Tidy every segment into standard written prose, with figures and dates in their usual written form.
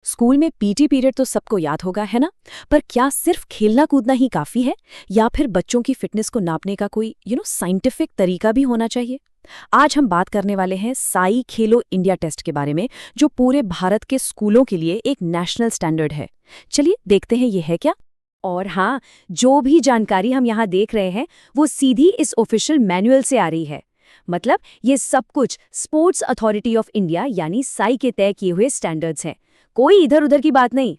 School में PT period तो सबको याद होगा, है ना? पर क्या सिर्फ खेलना कूदना ही काफी है, या फिर बच्चों की फिटनेस को नापने का कोई साइंटिफिक तरीका भी होना चाहिए? आज हम बात करने वाले हैं साई खेलो इंडिया टेस्ट के बारे में, जो पूरे भारत के स्कूलों के लिए एक नेशनल स्टैंडर्ड है। चलिए देखते हैं ये है क्या। और हाँ, जो भी जानकारी हम यहाँ देख रहे हैं वो सीधी इस ऑफिशियल मैनुअल से आ रही है। मतलब ये सब कुछ स्पोर्ट्स अथॉरिटी ऑफ इंडिया यानी साई के तय किए हुए स्टैंडर्ड्स हैं, कोई इधर उधर की बात नहीं।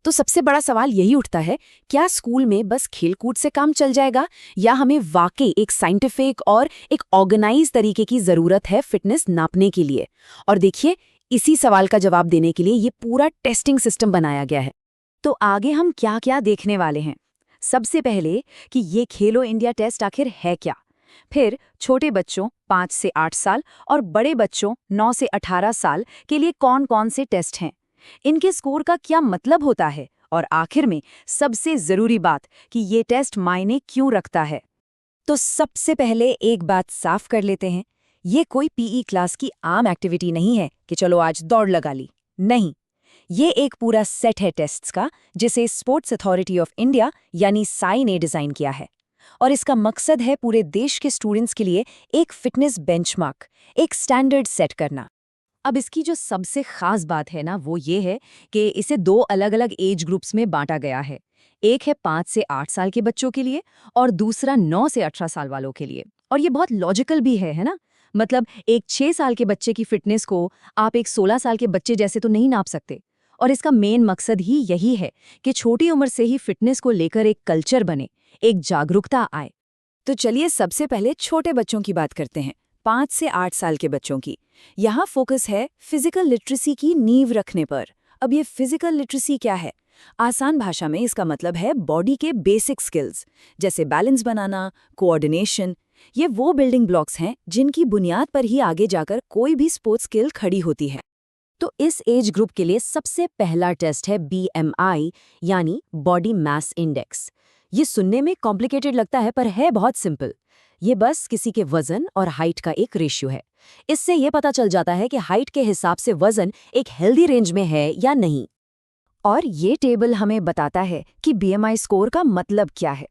तो सबसे बड़ा सवाल यही उठता है, क्या स्कूल में बस खेलकूद से काम चल जाएगा, या हमें वाकई एक साइंटिफिक और एक ऑर्गेनाइज तरीके की जरूरत है फिटनेस नापने के लिए? और देखिए, इसी सवाल का जवाब देने के लिए ये पूरा टेस्टिंग सिस्टम बनाया गया है। तो आगे हम क्या क्या देखने वाले हैं। सबसे पहले कि ये खेलो इंडिया टेस्ट आखिर है क्या। फिर छोटे बच्चों 5 से 8 साल और बड़े बच्चों 9 से 18 साल के लिए कौन कौन से टेस्ट हैं, इनके स्कोर का क्या मतलब होता है, और आखिर में सबसे जरूरी बात कि ये टेस्ट मायने क्यों रखता है। तो सबसे पहले एक बात साफ कर लेते हैं, ये कोई पीई क्लास की आम एक्टिविटी नहीं है कि चलो आज दौड़ लगा ली। नहीं, ये एक पूरा सेट है टेस्ट्स का, जिसे स्पोर्ट्स अथॉरिटी ऑफ इंडिया यानी साई ने डिजाइन किया है। और इसका मकसद है पूरे देश के स्टूडेंट्स के लिए एक फिटनेस बेंचमार्क, एक स्टैंडर्ड सेट करना। अब इसकी जो सबसे खास बात है ना, वो ये है कि इसे 2 अलग-अलग एज ग्रुप्स में बांटा गया है। एक है 5 से 8 साल के बच्चों के लिए और दूसरा 9 से 18 साल वालों के लिए। और ये बहुत लॉजिकल भी है ना? मतलब एक 6 साल के बच्चे की फिटनेस को आप एक 16 साल के बच्चे जैसे तो नहीं नाप सकते। और इसका मेन मकसद ही यही है कि छोटी उम्र से ही फिटनेस को लेकर एक कल्चर बने, एक जागरूकता आए। तो चलिए सबसे पहले छोटे बच्चों की बात करते हैं, 5 से 8 साल के बच्चों की। यहाँ फोकस है फिजिकल लिटरेसी की नींव रखने पर। अब ये फिजिकल लिटरेसी क्या है? आसान भाषा में इसका मतलब है बॉडी के बेसिक स्किल्स, जैसे बैलेंस बनाना, कोऑर्डिनेशन। ये वो बिल्डिंग ब्लॉक्स हैं जिनकी बुनियाद पर ही आगे जाकर कोई भी स्पोर्ट्स स्किल खड़ी होती है। तो इस एज ग्रुप के लिए सबसे पहला टेस्ट है बीएमआई यानी बॉडी मास इंडेक्स। ये सुनने में कॉम्प्लिकेटेड लगता है पर है बहुत सिंपल। ये बस किसी के वजन और हाइट का एक रेशियो है। इससे ये पता चल जाता है कि हाइट के हिसाब से वजन एक हेल्दी रेंज में है या नहीं। और ये टेबल हमें बताता है कि बीएमआई स्कोर का मतलब क्या है।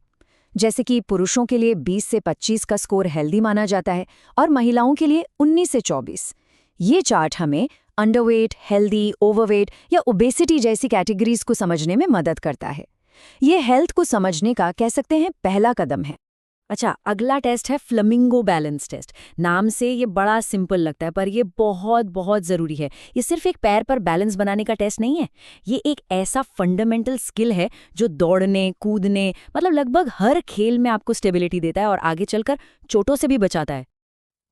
जैसे कि पुरुषों के लिए 20 से 25 का स्कोर हेल्दी माना जाता है और महिलाओं के लिए 19 से 24। ये चार्ट हमें अंडरवेट, हेल्दी, ओवरवेट या ओबेसिटी जैसी कैटेगरीज को समझने में मदद करता है। ये हेल्थ को समझने का कह सकते हैं पहला कदम है। अच्छा, अगला टेस्ट है फ्लेमिंगो बैलेंस टेस्ट। नाम से ये बड़ा सिंपल लगता है पर ये बहुत बहुत ज़रूरी है। ये सिर्फ एक पैर पर बैलेंस बनाने का टेस्ट नहीं है, ये एक ऐसा फंडामेंटल स्किल है जो दौड़ने, कूदने, मतलब लगभग हर खेल में आपको स्टेबिलिटी देता है और आगे चलकर चोटों से भी बचाता है।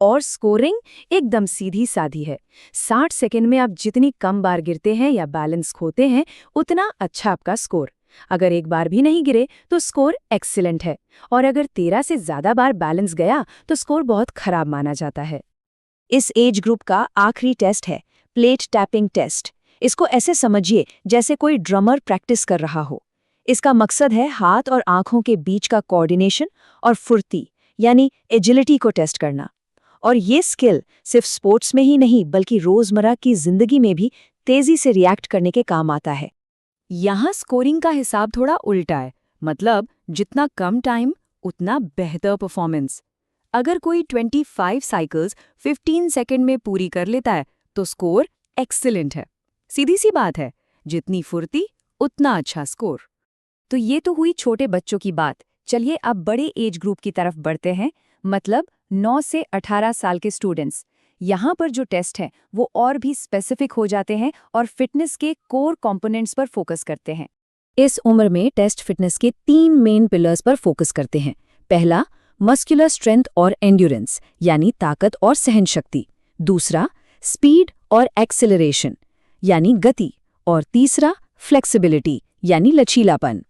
और स्कोरिंग एकदम सीधी साधी है। 60 सेकंड में आप जितनी कम बार गिरते हैं या बैलेंस खोते हैं, उतना अच्छा आपका स्कोर। अगर एक बार भी नहीं गिरे तो स्कोर एक्सीलेंट है, और अगर 13 से ज्यादा बार बैलेंस गया तो स्कोर बहुत खराब माना जाता है। इस एज ग्रुप का आखिरी टेस्ट है प्लेट टैपिंग टेस्ट। इसको ऐसे समझिए जैसे कोई ड्रमर प्रैक्टिस कर रहा हो। इसका मकसद है हाथ और आंखों के बीच का कोऑर्डिनेशन और फुर्ती यानी एजिलिटी को टेस्ट करना। और ये स्किल सिर्फ स्पोर्ट्स में ही नहीं बल्कि रोजमर्रा की जिंदगी में भी तेजी से रिएक्ट करने के काम आता है। यहाँ स्कोरिंग का हिसाब थोड़ा उल्टा है, मतलब जितना कम टाइम उतना बेहतर परफॉर्मेंस। अगर कोई 25 साइकिल्स 15 सेकंड में पूरी कर लेता है तो स्कोर एक्सीलेंट है। सीधी सी बात है, जितनी फुर्ती उतना अच्छा स्कोर। तो ये तो हुई छोटे बच्चों की बात। चलिए अब बड़े एज ग्रुप की तरफ बढ़ते हैं, मतलब 9 से 18 साल के स्टूडेंट्स। यहाँ पर जो टेस्ट हैं वो और भी स्पेसिफिक हो जाते हैं और फिटनेस के कोर कंपोनेंट्स पर फोकस करते हैं। इस उम्र में टेस्ट फिटनेस के 3 मेन पिलर्स पर फोकस करते हैं। पहला, मस्कुलर स्ट्रेंथ और एंड्योरेंस यानी ताकत और सहनशक्ति। दूसरा, स्पीड और एक्सेलरेशन यानी गति। और तीसरा, फ्लेक्सिबिलिटी यानी लचीलापन।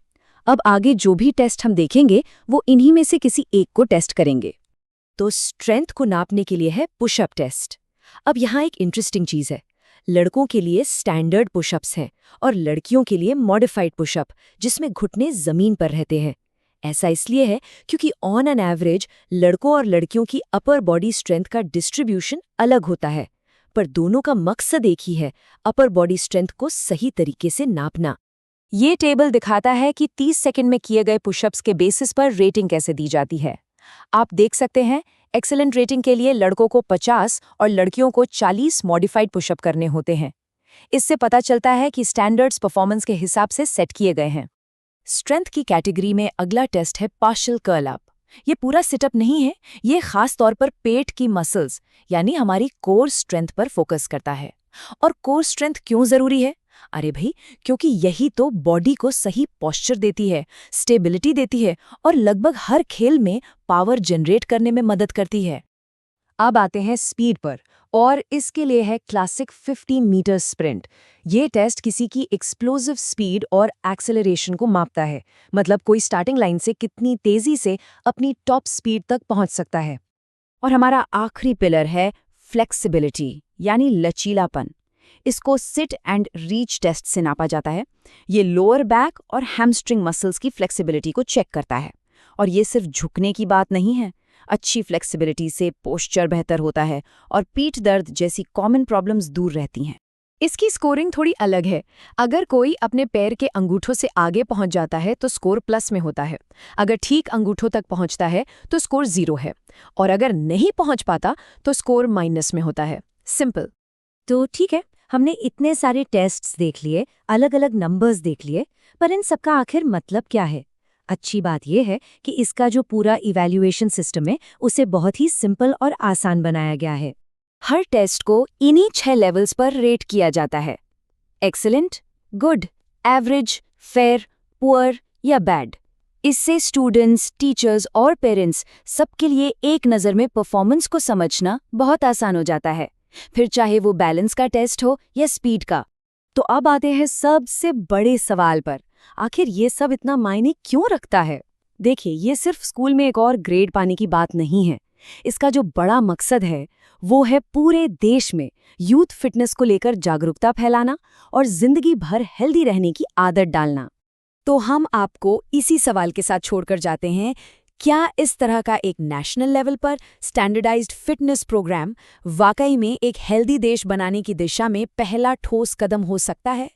अब आगे जो भी टेस्ट हम देखेंगे वो इन्हीं में से किसी एक को टेस्ट करेंगे। तो स्ट्रेंथ को नापने के लिए है पुशअप टेस्ट। अब यहाँ एक इंटरेस्टिंग चीज़ है, लड़कों के लिए स्टैंडर्ड पुशअप्स हैं और लड़कियों के लिए मॉडिफाइड पुशअप, जिसमें घुटने जमीन पर रहते हैं। ऐसा इसलिए है क्योंकि ऑन एन एवरेज लड़कों और लड़कियों की अपर बॉडी स्ट्रेंथ का डिस्ट्रीब्यूशन अलग होता है। पर दोनों का मकसद एक ही है, अपर बॉडी स्ट्रेंथ को सही तरीके से नापना। ये टेबल दिखाता है कि 30 सेकंड में किए गए पुशअप्स के बेसिस पर रेटिंग कैसे दी जाती है। आप देख सकते हैं, एक्सीलेंट रेटिंग के लिए लड़कों को 50 और लड़कियों को 40 मॉडिफाइड पुशअप करने होते हैं। इससे पता चलता है कि स्टैंडर्ड्स परफॉर्मेंस के हिसाब से सेट किए गए हैं। स्ट्रेंथ की कैटेगरी में अगला टेस्ट है पार्शियल कर्ल अप। ये पूरा सिटअप नहीं है, ये खास तौर पर पेट की मसल्स यानी हमारी कोर स्ट्रेंथ पर फोकस करता है। और कोर स्ट्रेंथ क्यों जरूरी है? अरे भाई, क्योंकि यही तो बॉडी को सही पोस्चर देती है, स्टेबिलिटी देती है और लगभग हर खेल में पावर जनरेट करने में मदद करती है। अब आते हैं स्पीड पर, और इसके लिए है क्लासिक 50 मीटर स्प्रिंट। ये टेस्ट किसी की एक्सप्लोसिव स्पीड और एक्सेलरेशन को मापता है, मतलब कोई स्टार्टिंग लाइन से कितनी तेजी से अपनी टॉप स्पीड तक पहुंच सकता है। और हमारा आखिरी पिलर है फ्लेक्सिबिलिटी यानी लचीलापन। इसको सिट एंड रीच टेस्ट से नापा जाता है। ये लोअर बैक और हैमस्ट्रिंग मसल्स की फ्लेक्सिबिलिटी को चेक करता है। और ये सिर्फ झुकने की बात नहीं है, अच्छी फ्लेक्सिबिलिटी से पोस्चर बेहतर होता है और पीठ दर्द जैसी कॉमन प्रॉब्लम्स दूर रहती हैं। इसकी स्कोरिंग थोड़ी अलग है। अगर कोई अपने पैर के अंगूठों से आगे पहुंच जाता है तो स्कोर प्लस में होता है। अगर ठीक अंगूठों तक पहुंचता है तो स्कोर 0 है, और अगर नहीं पहुंच पाता तो स्कोर माइनस में होता है। सिंपल। तो ठीक है, हमने इतने सारे टेस्ट्स देख लिए, अलग अलग नंबर्स देख लिए, पर इन सबका आखिर मतलब क्या है? अच्छी बात यह है कि इसका जो पूरा इवैल्यूएशन सिस्टम है उसे बहुत ही सिंपल और आसान बनाया गया है। हर टेस्ट को इन्हीं 6 लेवल्स पर रेट किया जाता है: excellent, good, average, fair, poor या बैड। इससे स्टूडेंट्स, टीचर्स और पेरेंट्स सबके लिए एक नज़र में परफॉर्मेंस को समझना बहुत आसान हो जाता है, फिर चाहे वो बैलेंस का टेस्ट हो या स्पीड का। तो अब आते हैं सबसे बड़े सवाल पर, आखिर ये सब इतना मायने क्यों रखता है? देखिए, ये सिर्फ स्कूल में एक और ग्रेड पाने की बात नहीं है। इसका जो बड़ा मकसद है वो है पूरे देश में यूथ फिटनेस को लेकर जागरूकता फैलाना और जिंदगी भर हेल्दी रहने की आदत डालना। तो हम आपको इसी सवाल के साथ छोड़कर जाते हैं, क्या इस तरह का एक नेशनल लेवल पर स्टैंडर्डाइज्ड फिटनेस प्रोग्राम वाकई में एक हेल्दी देश बनाने की दिशा में पहला ठोस कदम हो सकता है?